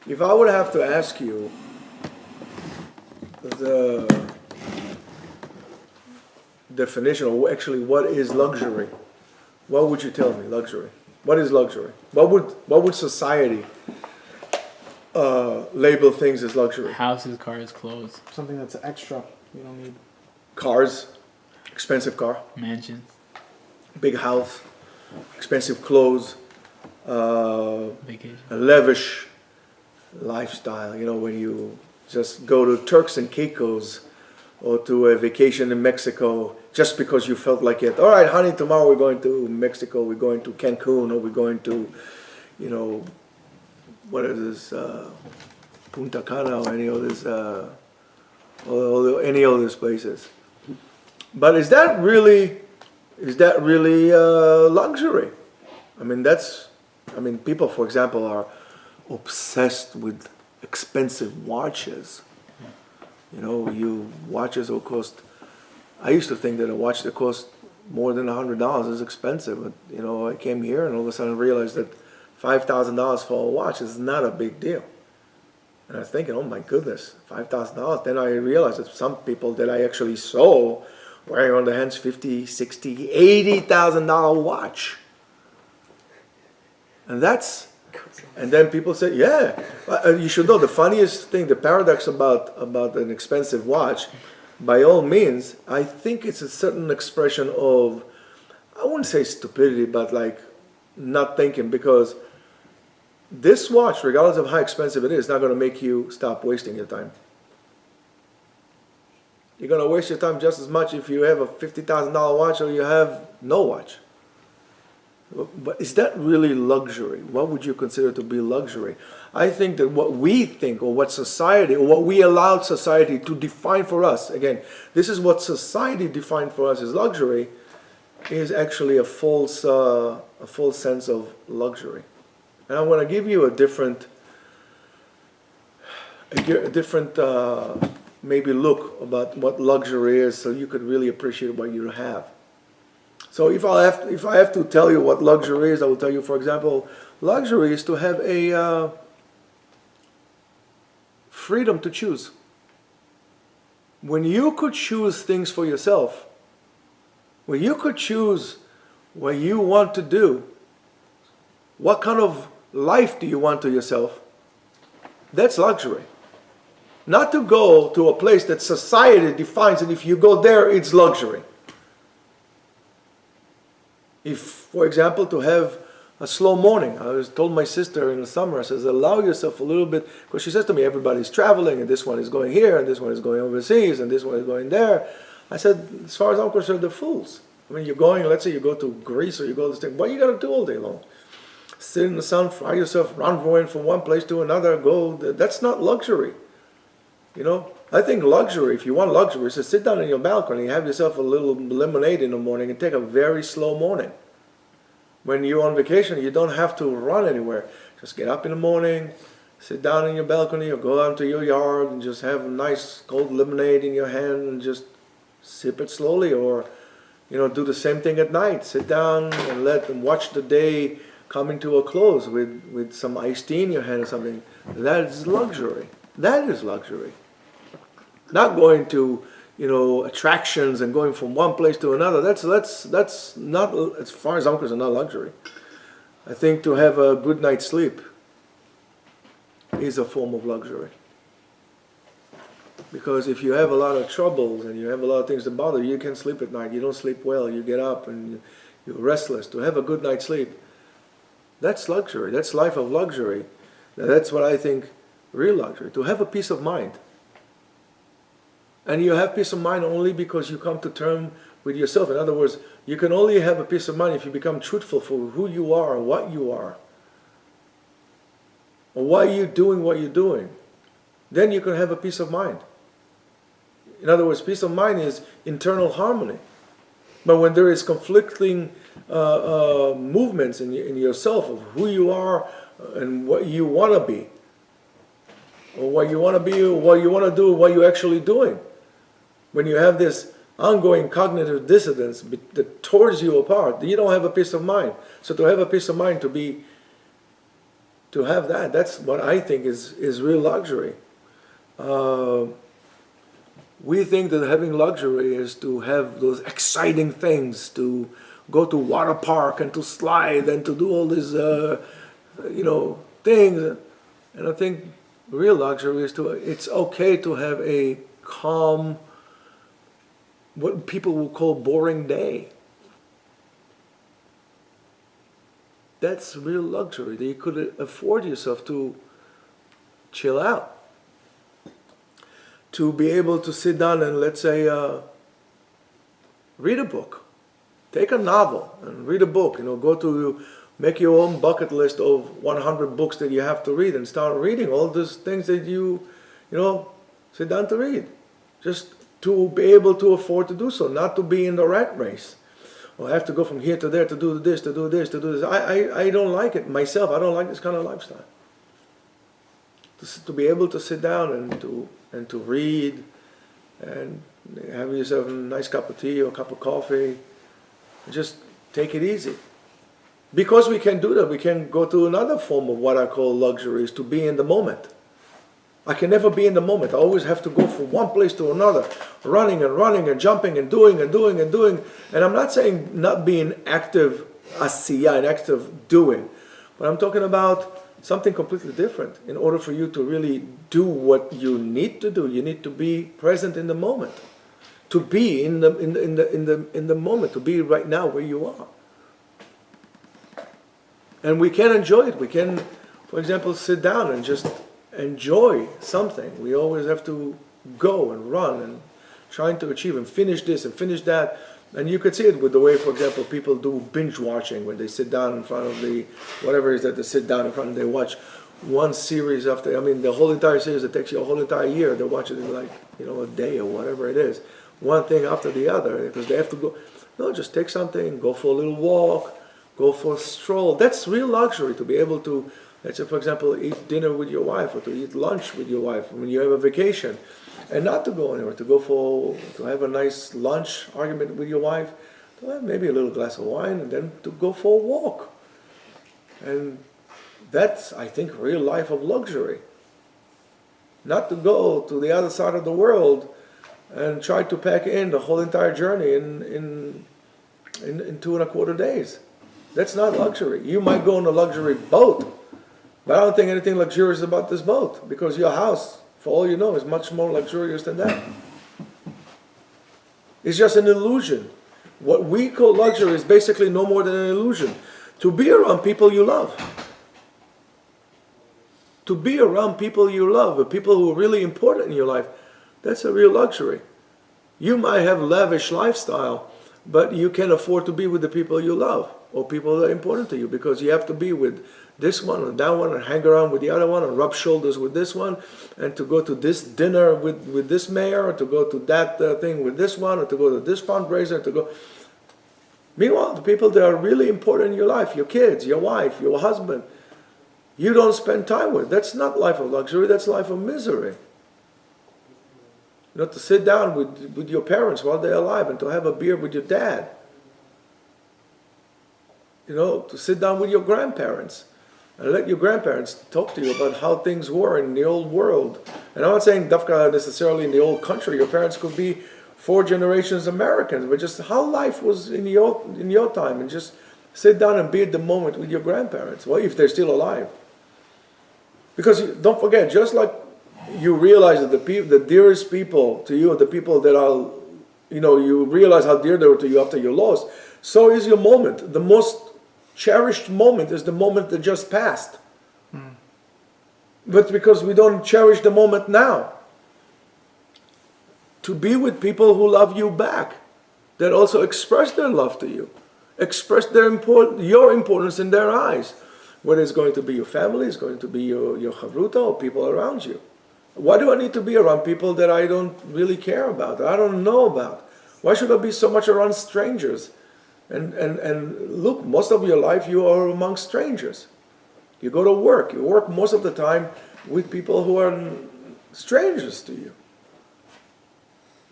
If I would have to ask you the definition, or actually what is luxury, what would you tell me? Luxury. What is luxury? What would society label things as luxury? Houses, cars, clothes, Something that's extra. You don't need. Cars, expensive car, mansions, big house, expensive clothes, vacation. a lavish lifestyle. You know, when you just go to Turks and Caicos or to a vacation in Mexico just because you felt like it. All right, honey, tomorrow we're going to Mexico, we're going to Cancun, or we're going to, you know, what is this, Punta Cana, or any of this, or any of these places. But is that really luxury? I mean, people, for example, are obsessed with expensive watches. You know, watches will cost. I used to think that a watch that cost more than $100 is expensive, but you know, I came here and all of a sudden realized that $5,000 for a watch is not a big deal. And I was thinking, oh my goodness, $5,000. Then I realized that some people that I actually saw wearing on their hands $50,000, $60,000, $80,000 watch, and then people say, yeah, you should know the funniest thing, the paradox about an expensive watch. By all means, I think it's a certain expression of, I wouldn't say stupidity, but like not thinking, because this watch, regardless of how expensive it is not going to make you stop wasting your time. You're going to waste your time just as much if you have a $50,000 watch or you have no watch. But is that really luxury? What would you consider to be luxury? I think that what we think, or what society, or what we allowed society to define for us, again, this is what society defined for us as luxury, is actually a false sense of luxury. And I want to give you a different maybe look about what luxury is, so you could really appreciate what you have. So if I have to tell you what luxury is, I will tell you, for example, luxury is to have a freedom to choose. When you could choose things for yourself, when you could choose what you want to do, what kind of life do you want to yourself, that's luxury. Not to go to a place that society defines, and if you go there, it's luxury. If, for example, to have a slow morning. I told my sister in the summer, I says, allow yourself a little bit, because she says to me, everybody's traveling, and this one is going here, and this one is going overseas, and this one is going there. I said, as far as I'm concerned, they're fools. I mean, you're going, let's say you go to Greece, or you go to this thing, what are you going to do all day long? Sit in the sun, fry yourself, run from one place to another, go. That's not luxury. You know, I think luxury, if you want luxury, is to sit down on your balcony, have yourself a little lemonade in the morning, and take a very slow morning. When you're on vacation, you don't have to run anywhere. Just get up in the morning, sit down in your balcony, or go out to your yard and just have a nice cold lemonade in your hand and just sip it slowly. Or, you know, do the same thing at night. Sit down and watch the day coming to a close with some iced tea in your hand or something. That is luxury. That is luxury. Not going to, you know, attractions and going from one place to another. That's not, as far as I'm concerned, not luxury. I think to have a good night's sleep is a form of luxury. Because if you have a lot of troubles and you have a lot of things to bother you, you can't sleep at night. You don't sleep well. You get up and you're restless. To have a good night's sleep, that's luxury. That's life of luxury. That's what I think real luxury. To have a peace of mind. And you have peace of mind only because you come to terms with yourself. In other words, you can only have a peace of mind if you become truthful for who you are and what you are. Or why you're doing what you're doing. Then you can have a peace of mind. In other words, peace of mind is internal harmony. But when there is conflicting movements in yourself of who you are and what you want to be, or what you want to be, or what you want to do, what you're actually doing, when you have this ongoing cognitive dissonance that tears you apart, you don't have a peace of mind. So to have a peace of mind, to be to have that. That's what I think is real luxury. We think that having luxury is to have those exciting things, to go to water park and to slide and to do all these, things. And I think real luxury is it's okay to have a calm, what people will call boring day. That's real luxury, that you could afford yourself to chill out. To be able to sit down and, let's say, read a book. Take a novel and read a book. Go to make your own bucket list of 100 books that you have to read and start reading all those things that you sit down to read. Just to be able to afford to do so, not to be in the rat race. Well, I have to go from here to there to do this, to do this, to do this. I don't like it myself. I don't like this kind of lifestyle. To be able to sit down and to read and have yourself a nice cup of tea or a cup of coffee. Just take it easy. Because we can do that, we can go to another form of what I call luxury, is to be in the moment. I can never be in the moment. I always have to go from one place to another, running and jumping and doing. And I'm not saying not being active asiyah and active doing, but I'm talking about something completely different. In order for you to really do what you need to do, you need to be present in the moment. To be in the moment, to be right now where you are. And we can enjoy it. We can, for example, sit down and just enjoy something. We always have to go and run and trying to achieve and finish this and finish that. And you could see it with the way, for example, people do binge watching, when they sit down in front of the, whatever it is that they sit down in front of, they watch one series after, the whole entire series, it takes you a whole entire year. They watch it in a day or whatever it is. One thing after the other, because they have to go. No, just take something, go for a little walk, go for a stroll. That's real luxury, to be able to, let's say, for example, eat dinner with your wife or to eat lunch with your wife when you have a vacation. And not to go anywhere, to have a nice lunch argument with your wife, to have maybe a little glass of wine, and then to go for a walk. And that's, I think, real life of luxury. Not to go to the other side of the world and try to pack in the whole entire journey in 2.25 days. That's not luxury. You might go on a luxury boat, but I don't think anything luxurious about this boat, because your house, for all you know, is much more luxurious than that. It's just an illusion. What we call luxury is basically no more than an illusion. To be around people you love. To be around people you love, the people who are really important in your life, that's a real luxury. You might have lavish lifestyle, but you can afford to be with the people you love, or people that are important to you, because you have to be with this one and that one, and hang around with the other one, and rub shoulders with this one, and to go to this dinner with this mayor, or to go to that thing with this one, or to go to this fundraiser, to go. Meanwhile, the people that are really important in your life, your kids, your wife, your husband, you don't spend time with. That's not life of luxury, that's life of misery. To sit down with your parents while they're alive and to have a beer with your dad. To sit down with your grandparents and let your grandparents talk to you about how things were in the old world. And I'm not saying Dafka necessarily in the old country. Your parents could be 4 generations Americans, but just how life was in your time, and just sit down and be at the moment with your grandparents. Well, if they're still alive. Because don't forget, just like you realize that the dearest people to you are the people that are, you realize how dear they were to you after your loss, so is your moment. The most cherished moment is the moment that just passed. But because we don't cherish the moment now. To be with people who love you back, that also express their love to you, express your importance in their eyes, whether it's going to be your family, it's going to be your chavruta, or people around you. Why do I need to be around people that I don't really care about, that I don't know about? Why should I be so much around strangers? And look, most of your life you are among strangers. You go to work. You work most of the time with people who are strangers to you.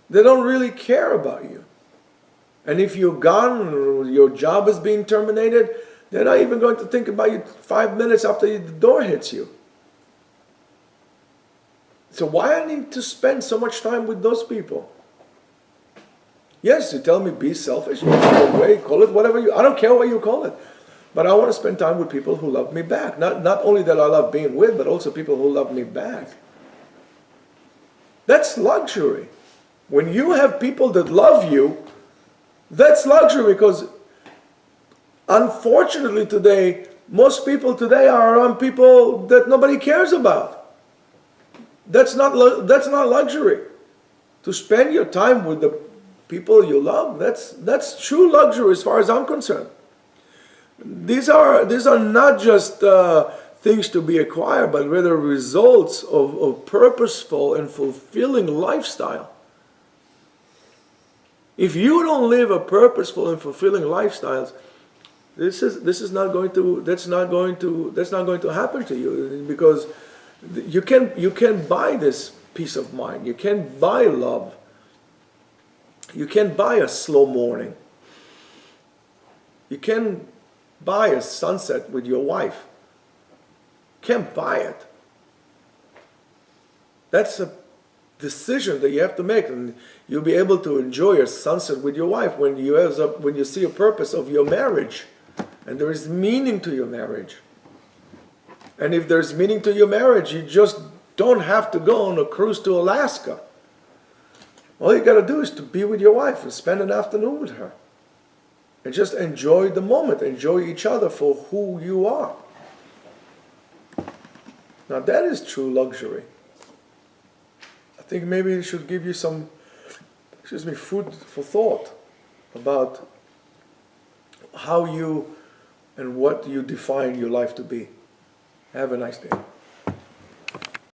They don't really care about you. And if you're gone, or your job is being terminated, They're not even going to think about you 5 minutes after the door hits you. So why I need to spend so much time with those people? Yes, you tell me be selfish, you feel away, call it whatever I don't care what you call it. But I want to spend time with people who love me back. Not only that I love being with, but also people who love me back. That's luxury. When you have people that love you, that's luxury, because unfortunately today, most people today are around people that nobody cares about. That's not luxury. To spend your time with the people you love, that's true luxury as far as I'm concerned. These are not just things to be acquired, but rather results of purposeful and fulfilling lifestyle. If you don't live a purposeful and fulfilling lifestyles, that's not going to happen to you, because you can buy this peace of mind. You can buy love. You can buy a slow morning. You can buy a sunset with your wife. You can't buy it. That's a decision that you have to make, and you'll be able to enjoy a sunset with your wife when you see a purpose of your marriage, and there is meaning to your marriage. And if there's meaning to your marriage, you just don't have to go on a cruise to Alaska. All you got to do is to be with your wife and spend an afternoon with her, and just enjoy the moment, enjoy each other for who you are. Now that is true luxury. I think maybe it should give you some, food for thought about how you and what you define your life to be. Have a nice day.